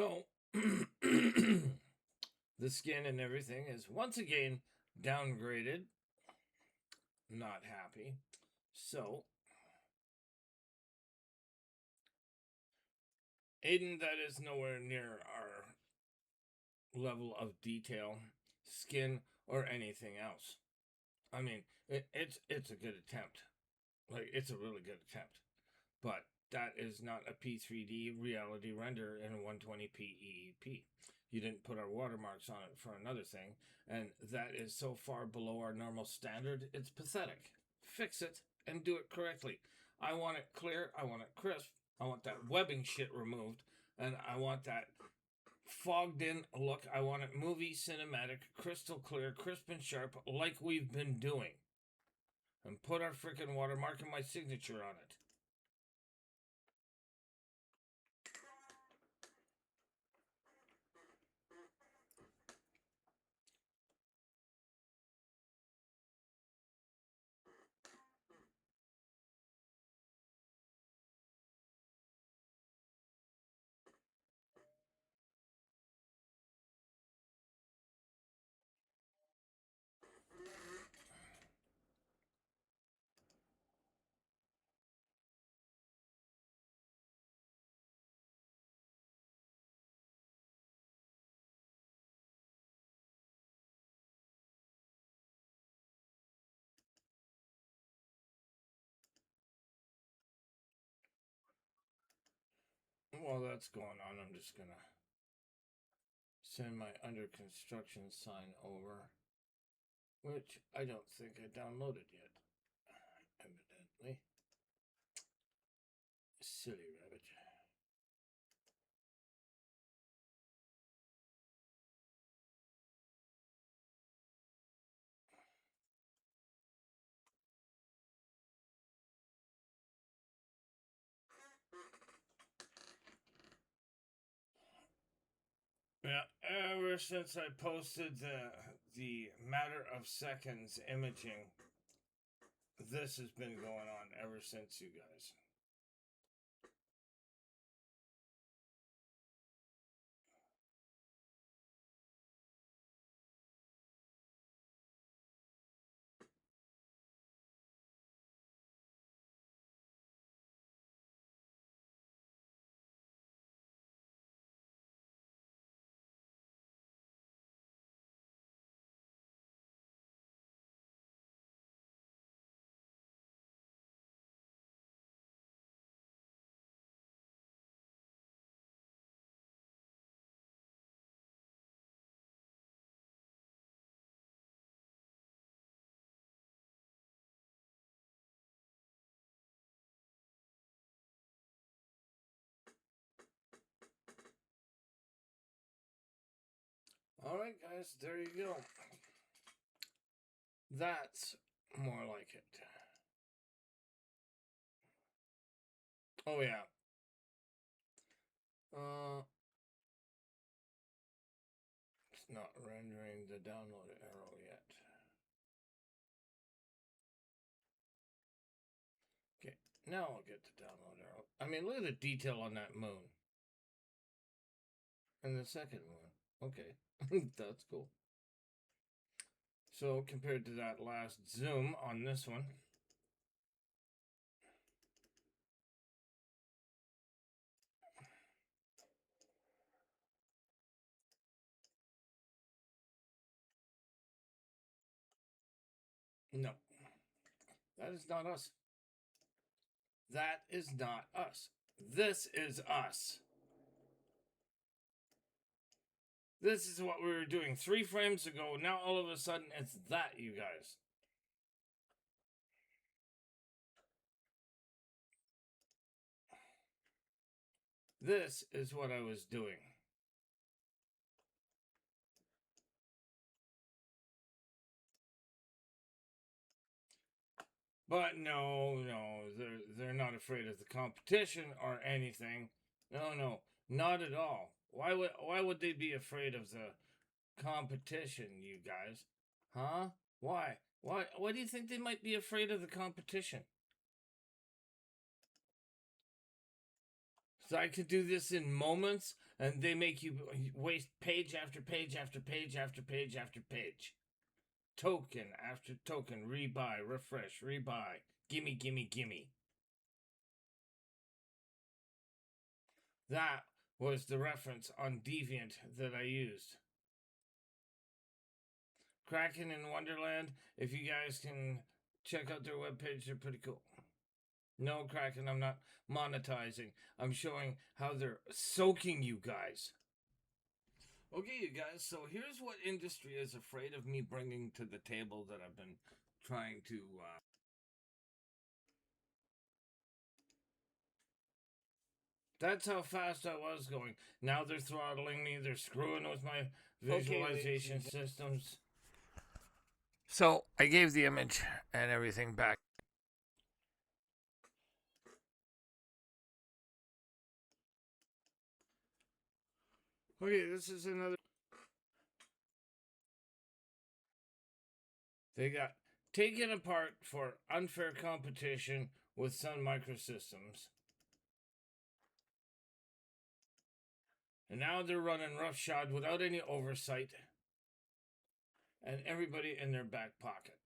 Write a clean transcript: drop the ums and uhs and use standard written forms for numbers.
So, the skin and everything is once again downgraded. Not happy. So, Aiden, that is nowhere near our level of detail, skin, or anything else. I mean, it's a good attempt. Like, it's a really good attempt. But that is not a P3D reality render in 120p.EEP. You didn't put our watermarks on it for another thing, and that is so far below our normal standard, it's pathetic. Fix it and do it correctly. I want it clear, I want it crisp, I want that webbing shit removed, and I want that fogged in look. I want it movie cinematic, crystal clear, crisp and sharp, like we've been doing. And put our freaking watermark and my signature on it. While that's going on, I'm just gonna send my under construction sign over, which I don't think I downloaded yet, evidently. Silly rabbit. Yeah, ever since I posted the matter of seconds imaging, this has been going on ever since, you guys. Alright, guys, there you go. That's more like it. Oh, yeah. It's not rendering the download arrow yet. Okay, now I'll get the download arrow. I mean, look at the detail on that moon. And the second one. Okay, that's cool. So compared to that last zoom on this one, no, that is not us. That is not us. This is us. This is what we were doing 3 frames ago. Now all of a sudden it's that, you guys. This is what I was doing. But no, they're not afraid of the competition or anything. No, not at all. Why would they be afraid of the competition, you guys? Huh? Why? Why do you think they might be afraid of the competition? So I could do this in moments, and they make you waste page after page after page after page after page. Token after token, rebuy, refresh, rebuy. Gimme, gimme, gimme. That was the reference on Deviant that I used. Kraken in Wonderland, if you guys can check out their webpage, they're pretty cool. No, Kraken, I'm not monetizing. I'm showing how they're soaking you guys. Okay, you guys, so here's what industry is afraid of me bringing to the table that I've been trying to. That's how fast I was going. Now they're throttling me, they're screwing with my visualization systems. So I gave the image and everything back. Okay, this is another. They got taken apart for unfair competition with Sun Microsystems. And now they're running roughshod without any oversight and everybody in their back pocket.